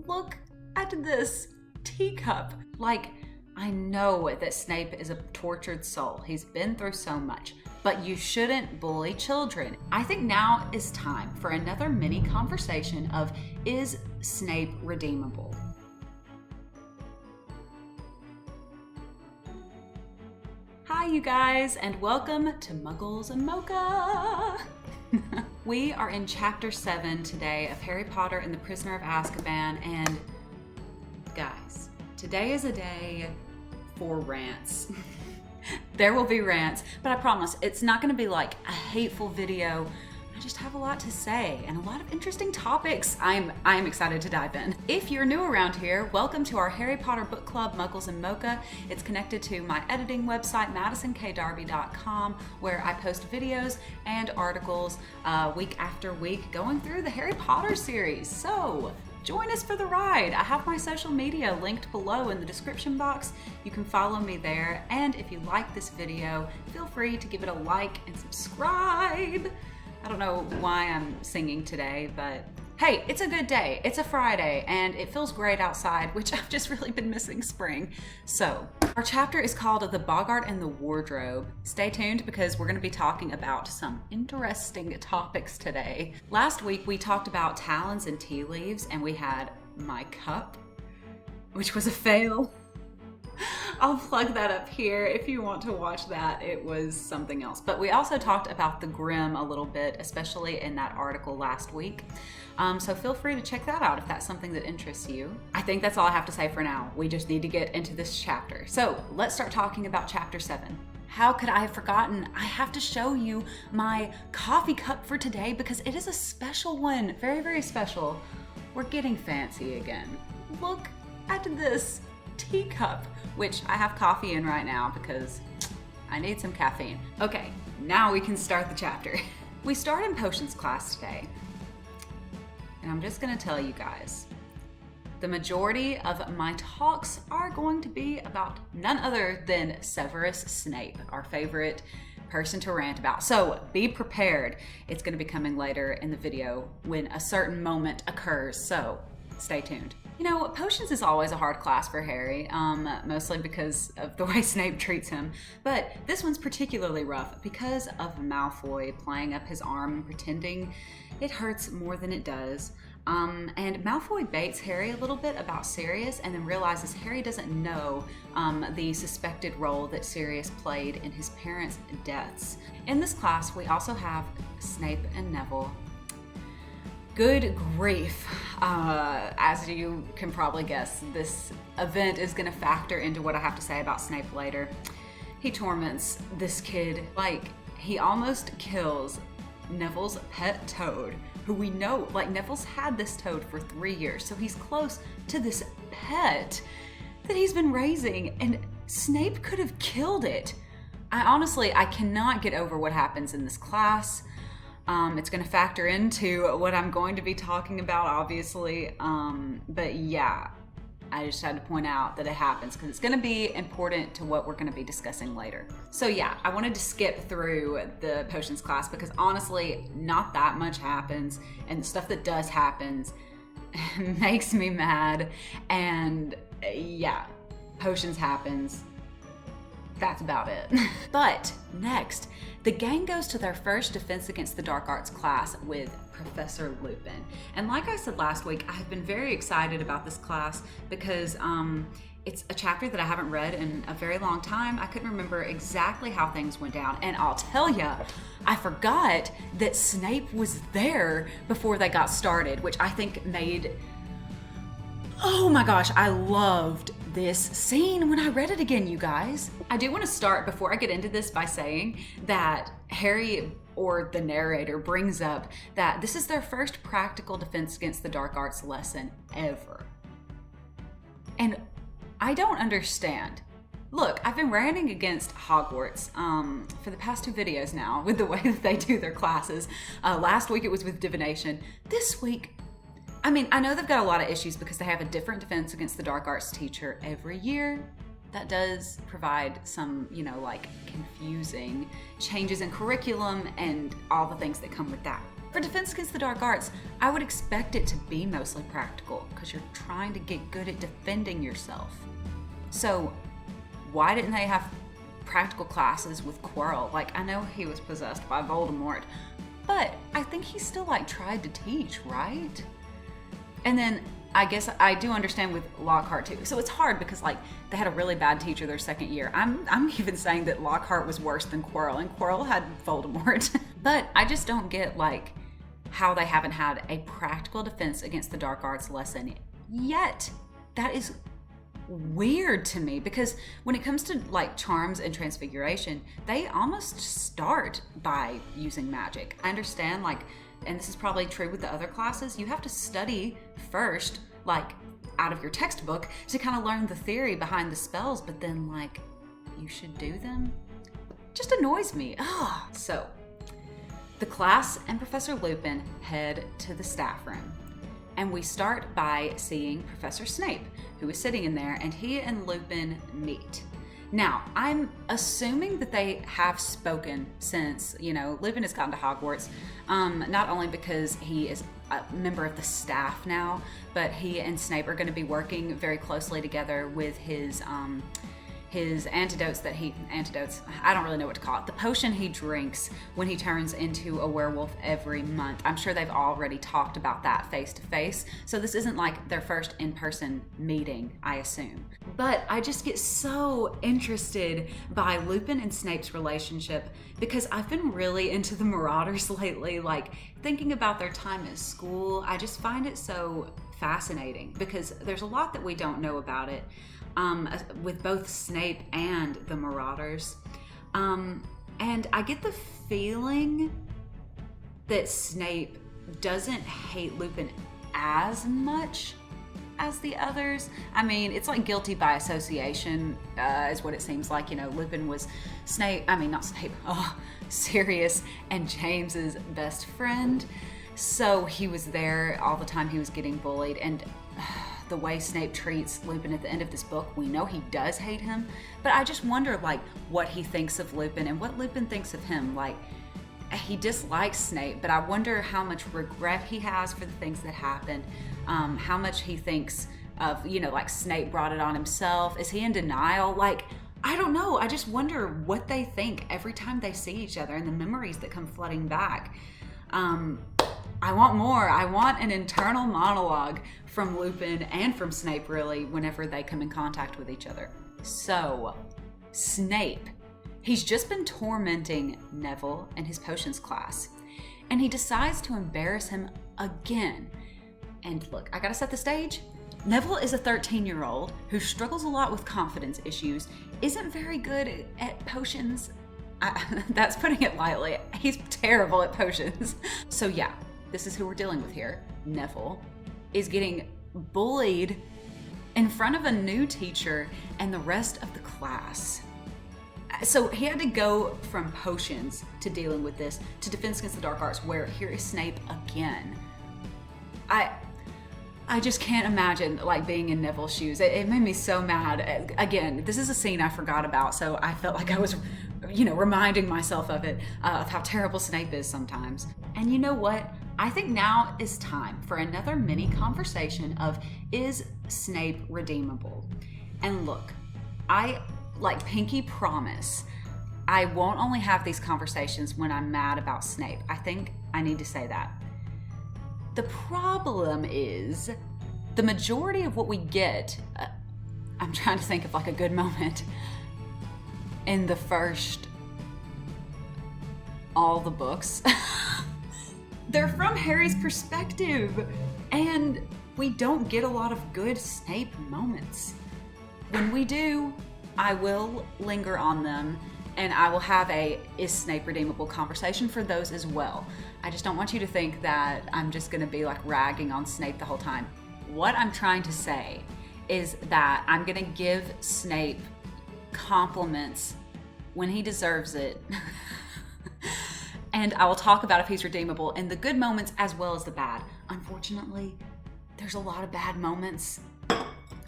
Look at this teacup. Like, I know that Snape is a tortured soul. He's been through so much, but you shouldn't bully children. I think now is time for another mini conversation of, is Snape redeemable? Hi you guys, and welcome to Muggles and Mocha. We are in chapter 7 today of Harry Potter and the Prisoner of Azkaban, and guys, today is a day for rants. There will be rants, but I promise it's not going to be like a hateful video. I just have a lot to say and a lot of interesting topics I am excited to dive in. If you're new around here, welcome to our Harry Potter book club, Muggles and Mocha. It's connected to my editing website, MadisonKdarby.com, where I post videos and articles week after week going through the Harry Potter series. So join us for the ride. I have my social media linked below in the description box. You can follow me there. And if you like this video, feel free to give it a like and subscribe. I don't know why I'm singing today, but hey, it's a good day. It's a Friday and it feels great outside, which I've just really been missing spring. So our chapter is called The Bogart and the Wardrobe. Stay tuned because we're going to be talking about some interesting topics today. Last week we talked about talons and tea leaves, and we had my cup, which was a fail. I'll plug that up here if you want to watch that. It was something else. But we also talked about the Grim a little bit, especially in that article last week. So feel free to check that out if that's something that interests you. I think that's all I have to say for now. We just need to get into this chapter. So let's start talking about chapter 7. How could I have forgotten? I have to show you my coffee cup for today because it is a special one. Very, very special. We're getting fancy again. Look at this teacup, which I have coffee in right now because I need some caffeine. Okay, now we can start the chapter. We start in potions class today, and I'm just gonna tell you guys, the majority of my talks are going to be about none other than Severus Snape, our favorite person to rant about. So be prepared. It's gonna be coming later in the video when a certain moment occurs, so stay tuned. You know, potions is always a hard class for Harry, mostly because of the way Snape treats him. But this one's particularly rough because of Malfoy playing up his arm and pretending it hurts more than it does. And Malfoy baits Harry a little bit about Sirius and then realizes Harry doesn't know the suspected role that Sirius played in his parents' deaths. In this class, we also have Snape and Neville. Good grief. As you can probably guess, this event is going to factor into what I have to say about Snape later. He torments this kid like he almost kills Neville's pet toad, who we know, like, Neville's had this toad for 3 years, so he's close to this pet that he's been raising, and Snape could have killed it. I cannot get over what happens in this class. It's going to factor into what I'm going to be talking about, obviously. But yeah, I just had to point out that it happens because it's going to be important to what we're going to be discussing later. So yeah, I wanted to skip through the potions class because honestly, not that much happens. And the stuff that does happen makes me mad. And yeah, potions happens. That's about it. But next, the gang goes to their first Defense Against the Dark Arts class with Professor Lupin. And like I said last week, I have been very excited about this class because it's a chapter that I haven't read in a very long time. I couldn't remember exactly how things went down. And I'll tell ya, I forgot that Snape was there before they got started, which I think made, oh my gosh, I loved this scene when I read it again, you guys. I do want to start before I get into this by saying that Harry, or the narrator, brings up that this is their first practical Defense Against the Dark Arts lesson ever. And I don't understand. Look, I've been ranting against Hogwarts for the past 2 videos now with the way that they do their classes. Last week it was with divination. This week, I mean, I know they've got a lot of issues because they have a different Defense Against the Dark Arts teacher every year. That does provide some, you know, like confusing changes in curriculum and all the things that come with that. For Defense Against the Dark Arts, I would expect it to be mostly practical because you're trying to get good at defending yourself. So why didn't they have practical classes with Quirrell? Like, I know he was possessed by Voldemort, but I think he still like tried to teach, right? And then I guess I do understand with Lockhart too. So it's hard because like they had a really bad teacher their second year. I'm even saying that Lockhart was worse than Quirrell, and Quirrell had Voldemort. But I just don't get like how they haven't had a practical defense against the dark arts lesson yet. That is weird to me, because when it comes to like charms and transfiguration, they almost start by using magic. I understand, like, and this is probably true with the other classes, you have to study first, like out of your textbook, to kind of learn the theory behind the spells, but then like you should do them. Just annoys me. So the class and Professor Lupin head to the staff room, and we start by seeing Professor Snape, who is sitting in there, and he and Lupin meet. Now, I'm assuming that they have spoken since, you know, Lupin has gotten to Hogwarts, not only because he is a member of the staff now, but he and Snape are going to be working very closely together with his antidotes, I don't really know what to call it, the potion he drinks when he turns into a werewolf every month. I'm sure they've already talked about that face to face, so this isn't like their first in-person meeting, I assume. But I just get so interested by Lupin and Snape's relationship because I've been really into the Marauders lately, like thinking about their time at school. I just find it so fascinating because there's a lot that we don't know about it. With both Snape and the Marauders. And I get the feeling that Snape doesn't hate Lupin as much as the others. I mean, it's like guilty by association, is what it seems like. You know, Lupin was Sirius and James's best friend. So he was there all the time he was getting bullied, and the way Snape treats Lupin at the end of this book, we know he does hate him, but I just wonder like what he thinks of Lupin and what Lupin thinks of him. Like, he dislikes Snape, but I wonder how much regret he has for the things that happened, how much he thinks of, you know, like Snape brought it on himself. Is he in denial? Like, I don't know. I just wonder what they think every time they see each other and the memories that come flooding back. I want more. I want an internal monologue from Lupin and from Snape, really, whenever they come in contact with each other. So, Snape. He's just been tormenting Neville in his potions class, and he decides to embarrass him again. And look, I gotta set the stage. Neville is a 13-year-old who struggles a lot with confidence issues, isn't very good at potions. That's putting it lightly. He's terrible at potions. So yeah, this is who we're dealing with here. Neville is getting bullied in front of a new teacher and the rest of the class. So he had to go from potions to dealing with this to Defense Against the Dark Arts, where here is Snape again. I just can't imagine like being in Neville's shoes. It made me so mad. Again, this is a scene I forgot about, so I felt like I was, you know, reminding myself of it, of how terrible Snape is sometimes. And you know what? I think now is time for another mini conversation of, is Snape redeemable? And look, I like pinky promise, I won't only have these conversations when I'm mad about Snape. I think I need to say that. The problem is the majority of what we get, I'm trying to think of like a good moment, in the first, all the books, they're from Harry's perspective, and we don't get a lot of good Snape moments. When we do, I will linger on them, and I will have a is Snape redeemable conversation for those as well. I just don't want you to think that I'm just gonna be like ragging on Snape the whole time. What I'm trying to say is that I'm gonna give Snape compliments when he deserves it. And I will talk about if he's redeemable in the good moments as well as the bad. Unfortunately, there's a lot of bad moments.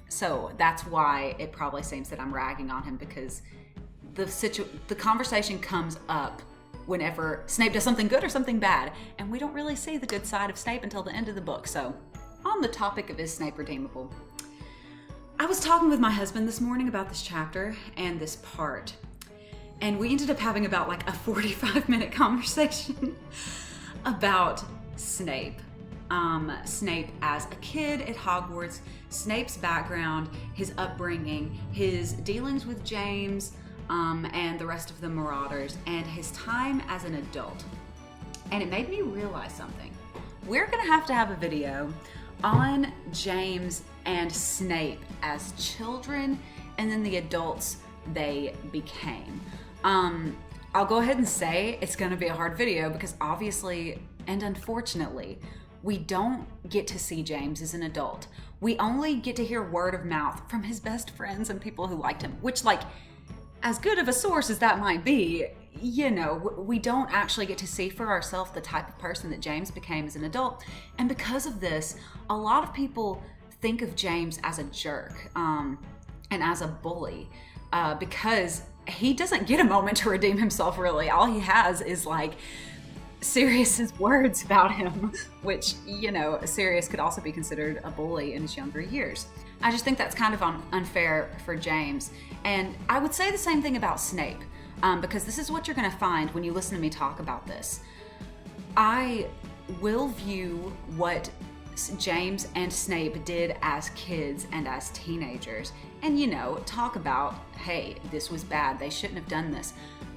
So that's why it probably seems that I'm ragging on him, because the conversation comes up whenever Snape does something good or something bad. And we don't really see the good side of Snape until the end of the book. So on the topic of is Snape redeemable, I was talking with my husband this morning about this chapter and this part. And we ended up having about like a 45-minute conversation about Snape. Snape as a kid at Hogwarts, Snape's background, his upbringing, his dealings with James and the rest of the Marauders, and his time as an adult. And it made me realize something. We're gonna have to have a video on James and Snape as children and then the adults they became. I'll go ahead and say it's gonna be a hard video because obviously and unfortunately, we don't get to see James as an adult. We only get to hear word of mouth from his best friends and people who liked him, which, like, as good of a source as that might be, you know, we don't actually get to see for ourselves the type of person that James became as an adult. And because of this, a lot of people think of James as a jerk and as a bully because he doesn't get a moment to redeem himself, really. All he has is, like, Sirius's words about him, which, you know, Sirius could also be considered a bully in his younger years. I just think that's kind of unfair for James. And I would say the same thing about Snape, because this is what you're going to find when you listen to me talk about this. I will view what James and Snape did as kids and as teenagers and, you know, talk about, hey, this was bad, they shouldn't have done this.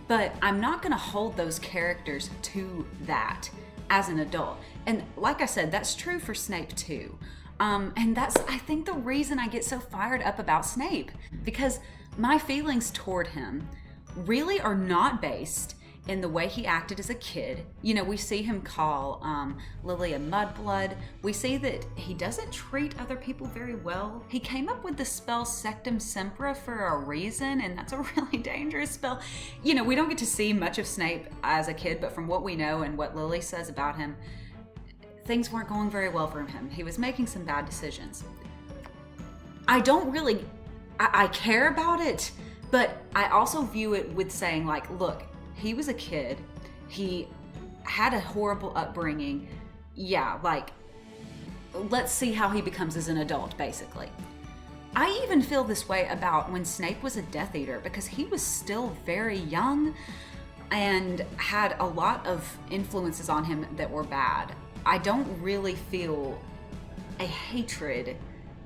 But I'm not going to hold those characters to that as an adult. And like I said, that's true for Snape too. And that's, I think, the reason I get so fired up about Snape, because my feelings toward him really are not based in the way he acted as a kid. You know, we see him call Lily a mudblood. We see that he doesn't treat other people very well. He came up with the spell Sectum Sempra for a reason, and that's a really dangerous spell. You know, we don't get to see much of Snape as a kid, but from what we know and what Lily says about him, things weren't going very well for him. He was making some bad decisions. I don't really, I care about it, but I also view it with saying, like, look, he was a kid. He had a horrible upbringing. Yeah, like, let's see how he becomes as an adult, basically. I even feel this way about when Snape was a Death Eater because he was still very young and had a lot of influences on him that were bad. I don't really feel a hatred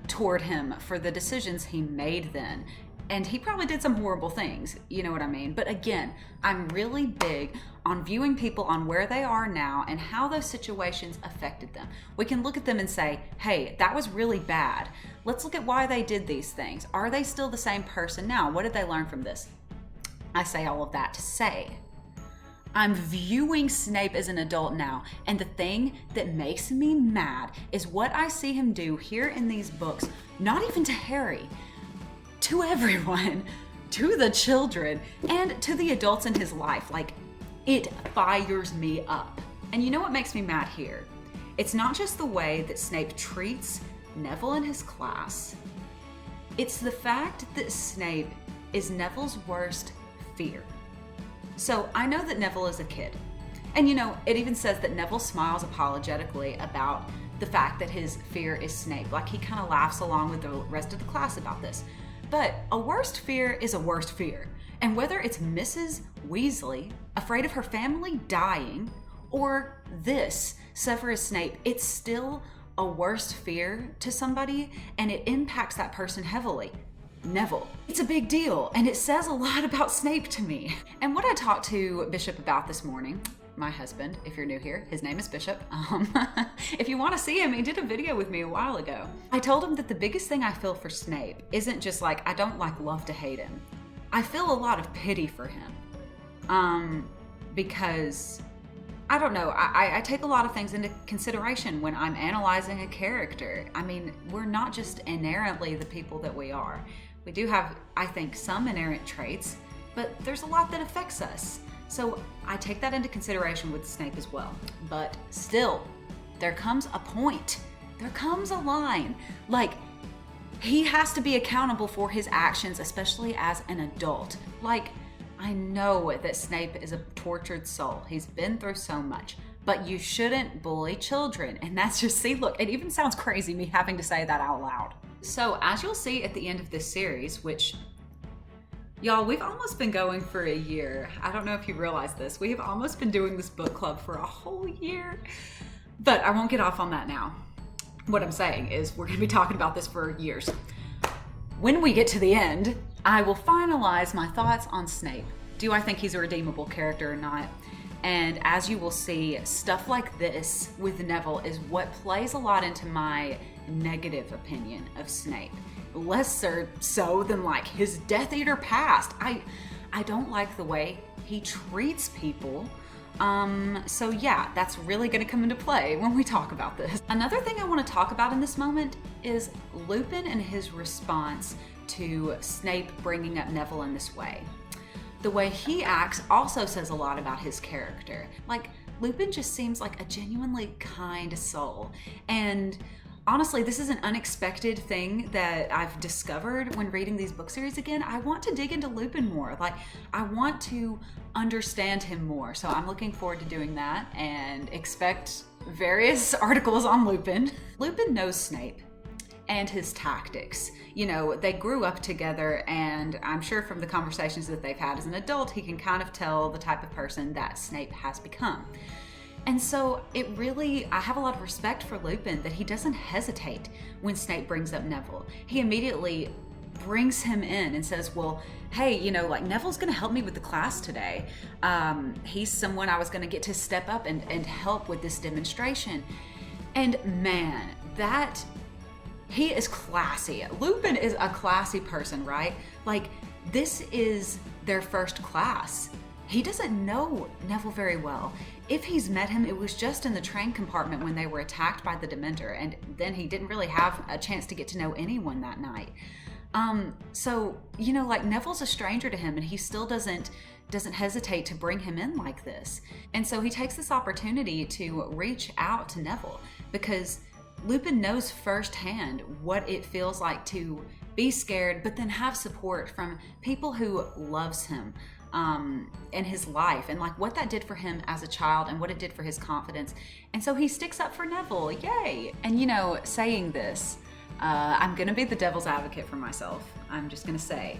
toward him for the decisions he made then. And he probably did some horrible things, you know what I mean? But again, I'm really big on viewing people on where they are now and how those situations affected them. We can look at them and say, hey, that was really bad. Let's look at why they did these things. Are they still the same person now? What did they learn from this? I say all of that to say, I'm viewing Snape as an adult now, and the thing that makes me mad is what I see him do here in these books, not even to Harry, to everyone, to the children, and to the adults in his life. Like, it fires me up. And you know what makes me mad here? It's not just the way that Snape treats Neville and his class. It's the fact that Snape is Neville's worst fear. So I know that Neville is a kid. And you know, it even says that Neville smiles apologetically about the fact that his fear is Snape. Like, he kind of laughs along with the rest of the class about this. But a worst fear is a worst fear. And whether it's Mrs. Weasley, afraid of her family dying, or this, Severus Snape, it's still a worst fear to somebody, and it impacts that person heavily. Neville. It's a big deal, and it says a lot about Snape to me. And what I talked to Bishop about this morning, my husband, if you're new here, his name is Bishop. If you want to see him, he did a video with me a while ago. I told him that the biggest thing I feel for Snape isn't just like, I don't like love to hate him. I feel a lot of pity for him. Because, I don't know, I take a lot of things into consideration when I'm analyzing a character. I mean, we're not just inherently the people that we are. We do have, I think, some inherent traits, but there's a lot that affects us. So I take that into consideration with Snape as well. But still, there comes a point. There comes a line. Like, he has to be accountable for his actions, especially as an adult. Like, I know that Snape is a tortured soul. He's been through so much. But you shouldn't bully children. And that's just, see, look, it even sounds crazy me having to say that out loud. So as you'll see at the end of this series, which, y'all, we've almost been going for a year. I don't know if you realize this. We have almost been doing this book club for a whole year. But I won't get off on that now. What I'm saying is we're going to be talking about this for years. When we get to the end, I will finalize my thoughts on Snape. Do I think he's a redeemable character or not? And as you will see, stuff like this with Neville is what plays a lot into my negative opinion of Snape. Less so than like his Death Eater past. I don't like the way he treats people. So yeah, that's really gonna come into play when we talk about this. Another thing I want to talk about in this moment is Lupin and his response to Snape bringing up Neville in this way. The way he acts also says a lot about his character. Like, Lupin just seems like a genuinely kind soul. And honestly, this is an unexpected thing that I've discovered when reading these book series again. I want to dig into Lupin more. Like, I want to understand him more. So I'm looking forward to doing that and expect various articles on Lupin. Lupin knows Snape and his tactics. You know, they grew up together, and I'm sure from the conversations that they've had as an adult, he can kind of tell the type of person that Snape has become. And so I have a lot of respect for Lupin that he doesn't hesitate when Snape brings up Neville. He immediately brings him in and says, well, hey, you know, like, Neville's gonna help me with the class today. He's someone I was gonna get to step up and help with this demonstration. And man, he is classy. Lupin is a classy person, right? Like, this is their first class. He doesn't know Neville very well. If he's met him, it was just in the train compartment when they were attacked by the Dementor, and then he didn't really have a chance to get to know anyone that night. So, you know, like, Neville's a stranger to him, and he still doesn't hesitate to bring him in like this. And so he takes this opportunity to reach out to Neville, because Lupin knows firsthand what it feels like to be scared, but then have support from people who loves him in his life, and like what that did for him as a child and what it did for his confidence. And so he sticks up for Neville, yay! And you know, saying this, I'm gonna be the devil's advocate for myself. I'm just gonna say,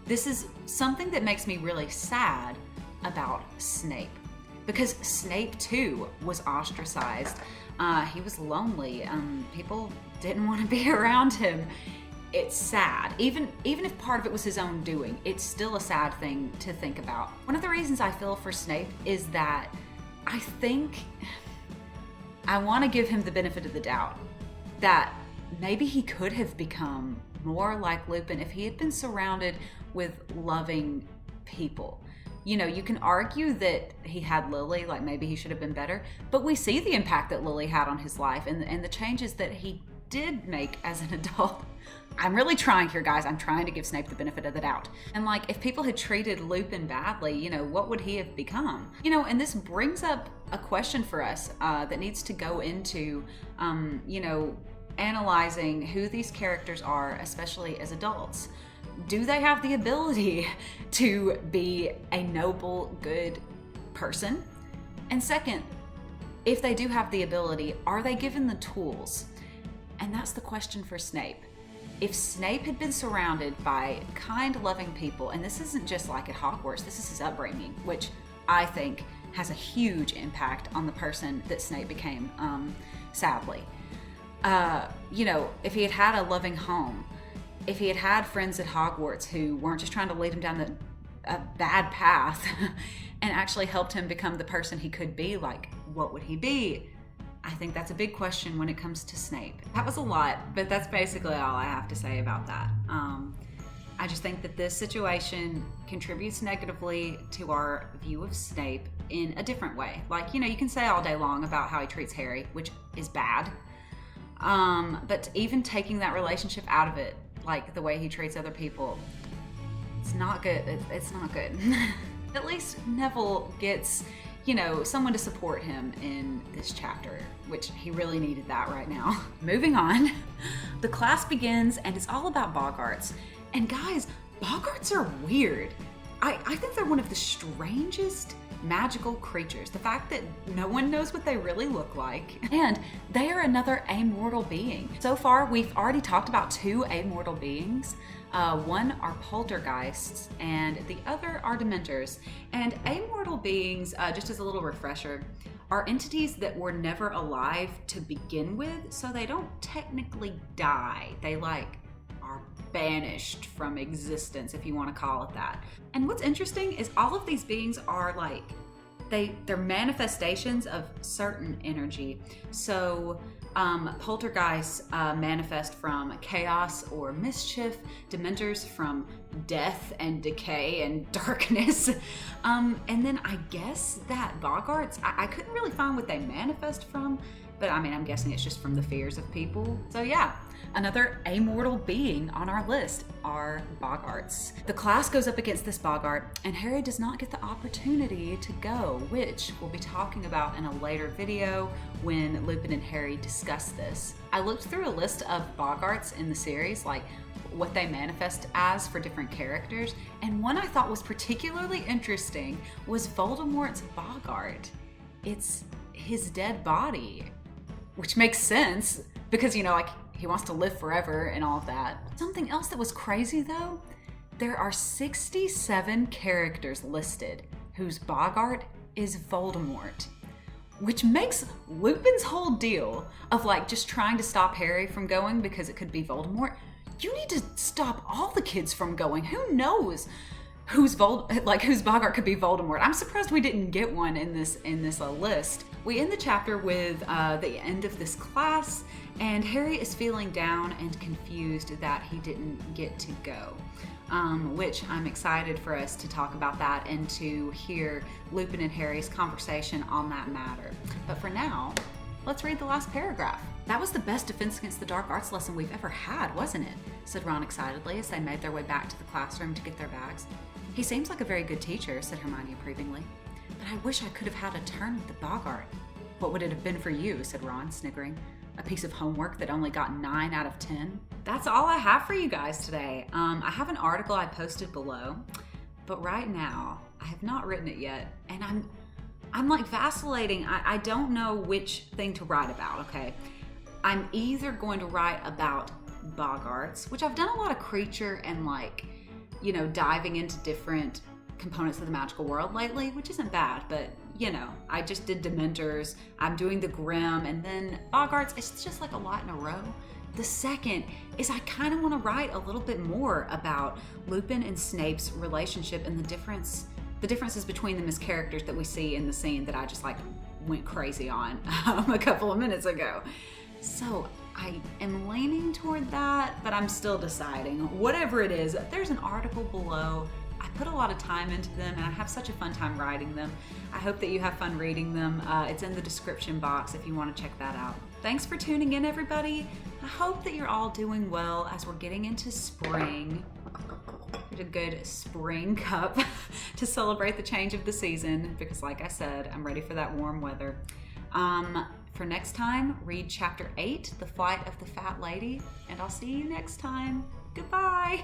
this is something that makes me really sad about Snape, because Snape too was ostracized. He was lonely. People didn't want to be around him. It's sad. Even if part of it was his own doing, it's still a sad thing to think about. One of the reasons I feel for Snape is that I think I want to give him the benefit of the doubt that maybe he could have become more like Lupin if he had been surrounded with loving people. You know, you can argue that he had Lily, like maybe he should have been better, but we see the impact that Lily had on his life and the changes that he did make as an adult. I'm really trying here, guys. I'm trying to give Snape the benefit of the doubt. And like, if people had treated Lupin badly, you know, what would he have become? You know, and this brings up a question for us that needs to go into, you know, analyzing who these characters are, especially as adults. Do they have the ability to be a noble, good person? And second, if they do have the ability, are they given the tools? And that's the question for Snape. If Snape had been surrounded by kind, loving people, and this isn't just like at Hogwarts, this is his upbringing, which I think has a huge impact on the person that Snape became, sadly. You know, if he had had a loving home, if he had had friends at Hogwarts who weren't just trying to lead him down a bad path and actually helped him become the person he could be, like, what would he be? I think that's a big question when it comes to Snape. That was a lot, but that's basically all I have to say about that. I just think that this situation contributes negatively to our view of Snape in a different way. Like, you know, you can say all day long about how he treats Harry, which is bad. But even taking that relationship out of it, like the way he treats other people, it's not good. It's not good. At least Neville gets, you know, someone to support him in this chapter, which he really needed that right now. Moving on, the class begins and it's all about Bogarts. And guys, Bogarts are weird. I think they're one of the strangest magical creatures. The fact that no one knows what they really look like. And they are another amortal being. So far, we've already talked about 2 amortal beings. One are poltergeists and the other are dementors. And amortal beings, just as a little refresher, are entities that were never alive to begin with, so they don't technically die. They are banished from existence, if you want to call it that. And what's interesting is all of these beings are they're manifestations of certain energy. So poltergeists manifest from chaos or mischief, dementors from death and decay and darkness. And then I guess that Bogarts, I couldn't really find what they manifest from, but I mean, I'm guessing it's just from the fears of people. So yeah, another amortal being on our list are Bogarts. The class goes up against this Bogart, and Harry does not get the opportunity to go, which we'll be talking about in a later video when Lupin and Harry discuss this. I looked through a list of Bogarts in the series, like what they manifest as for different characters, and one I thought was particularly interesting was Voldemort's Bogart. It's his dead body, which makes sense because, you know, like he wants to live forever and all of that. Something else that was crazy though, there are 67 characters listed whose Bogart is Voldemort, which makes Lupin's whole deal of like just trying to stop Harry from going because it could be Voldemort. You need to stop all the kids from going. Who knows whose Bogart could be Voldemort? I'm surprised we didn't get one in this list. We end the chapter with the end of this class, and Harry is feeling down and confused that he didn't get to go. Which I'm excited for us to talk about that and to hear Lupin and Harry's conversation on that matter. But for now, let's read the last paragraph. "That was the best defense against the dark arts lesson we've ever had, wasn't it?" said Ron excitedly as they made their way back to the classroom to get their bags. "He seems like a very good teacher," said Hermione approvingly. "But I wish I could have had a turn with the Bogart." "What would it have been for you?" said Ron, sniggering. "A piece of homework that only got 9 out of 10? That's all I have for you guys today. I have an article I posted below, but right now I have not written it yet, and I'm like vacillating. I don't know which thing to write about, okay? I'm either going to write about Bogarts, which I've done a lot of creature and like, you know, diving into different components of the magical world lately, which isn't bad, but you know, I just did Dementors, I'm doing the Grim, and then Bogarts. It's just like a lot in a row. The second is I kind of want to write a little bit more about Lupin and Snape's relationship and the differences between them as characters that we see in the scene that I just like went crazy on a couple of minutes ago. So I am leaning toward that, but I'm still deciding. Whatever it is, there's an article below. I put a lot of time into them and I have such a fun time writing them. I hope that you have fun reading them. It's in the description box if you want to check that out. Thanks for tuning in, everybody. I hope that you're all doing well as we're getting into spring. Get a good spring cup to celebrate the change of the season because like I said, I'm ready for that warm weather. For next time, read chapter 8, The Flight of the Fat Lady, and I'll see you next time. Goodbye.